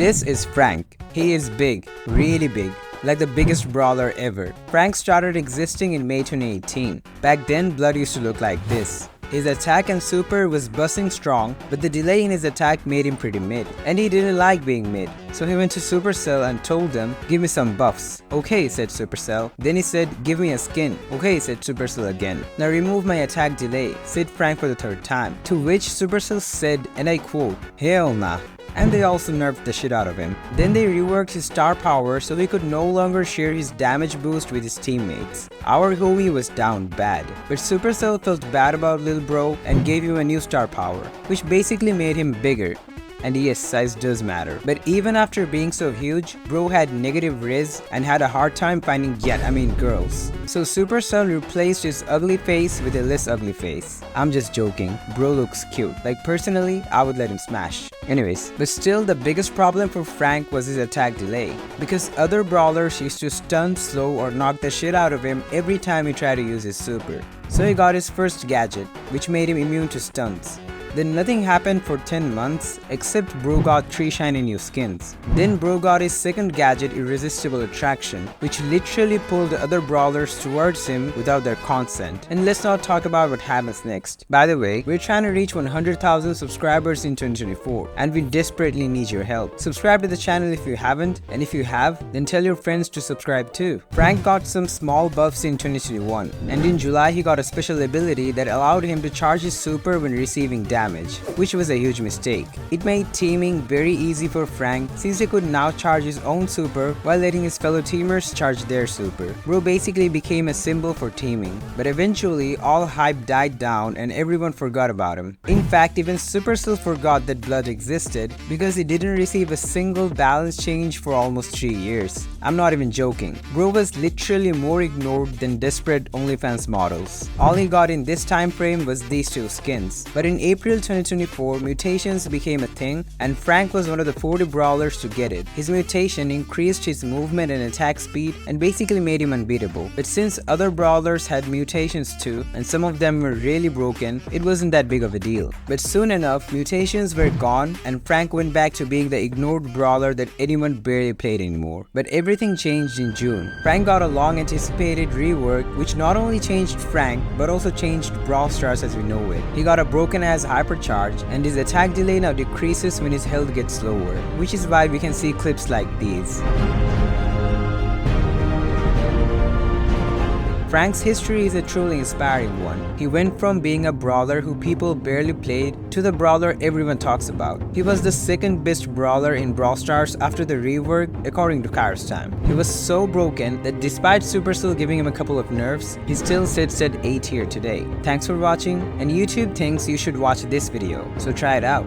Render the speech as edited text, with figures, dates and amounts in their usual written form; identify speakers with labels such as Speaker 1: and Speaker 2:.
Speaker 1: This is Frank. He is big, really big, like the biggest brawler ever. Frank started existing in May 2018. Back then, blood used to look like this. His attack and super was busting strong, but the delay in his attack made him pretty mid. And he didn't like being mid, so he went to Supercell and told them, "Give me some buffs." "Okay," said Supercell. Then he said, "Give me a skin." "Okay," said Supercell again. "Now remove my attack delay," said Frank for the third time. To which Supercell said, and I quote, "Hell nah." And they also nerfed the shit out of him. Then they reworked his star power so he could no longer share his damage boost with his teammates. Our homie was down bad, but Supercell felt bad about Lil Bro and gave him a new star power, which basically made him bigger. And yes, size does matter. But even after being so huge, Bro had negative riz and had a hard time finding girls. So Supercell replaced his ugly face with a less ugly face. I'm just joking, Bro looks cute. Like personally, I would let him smash. Anyways, but still the biggest problem for Frank was his attack delay. Because other brawlers used to stun, slow or knock the shit out of him every time he tried to use his super. So he got his first gadget, which made him immune to stunts. Then nothing happened for 10 months except Bro got 3 shiny new skins. Then Bro got his second gadget, Irresistible Attraction, which literally pulled the other brawlers towards him without their consent. And let's not talk about what happens next. By the way, we're trying to reach 100,000 subscribers in 2024 and we desperately need your help. Subscribe to the channel if you haven't, and if you have, then tell your friends to subscribe too. Frank got some small buffs in 2021, and in July he got a special ability that allowed him to charge his super when receiving damage, which was a huge mistake. It made teaming very easy for Frank since he could now charge his own super while letting his fellow teamers charge their super. Bro basically became a symbol for teaming, but eventually all hype died down and everyone forgot about him. In fact, even Supercell forgot that blood existed because he didn't receive a single balance change for almost 3 years. I'm not even joking. Bro was literally more ignored than desperate OnlyFans models. All he got in this time frame was these 2 skins. But in April 2024, mutations became a thing and Frank was one of the 40 brawlers to get it. His mutation increased his movement and attack speed and basically made him unbeatable. But since other brawlers had mutations too, and some of them were really broken, it wasn't that big of a deal. But soon enough, mutations were gone and Frank went back to being the ignored brawler that anyone barely played anymore. But everything changed in June. Frank got a long anticipated rework which not only changed Frank but also changed Brawl Stars as we know it. He got a broken ass hypercharge and his attack delay now decreases when his health gets lower, which is why we can see clips like these. Frank's history is a truly inspiring one. He went from being a brawler who people barely played to the brawler everyone talks about. He was the second best brawler in Brawl Stars after the rework according to Kairos Time. He was so broken that despite Supercell giving him a couple of nerfs, he still sits at A tier today. Thanks for watching, and YouTube thinks you should watch this video, so try it out.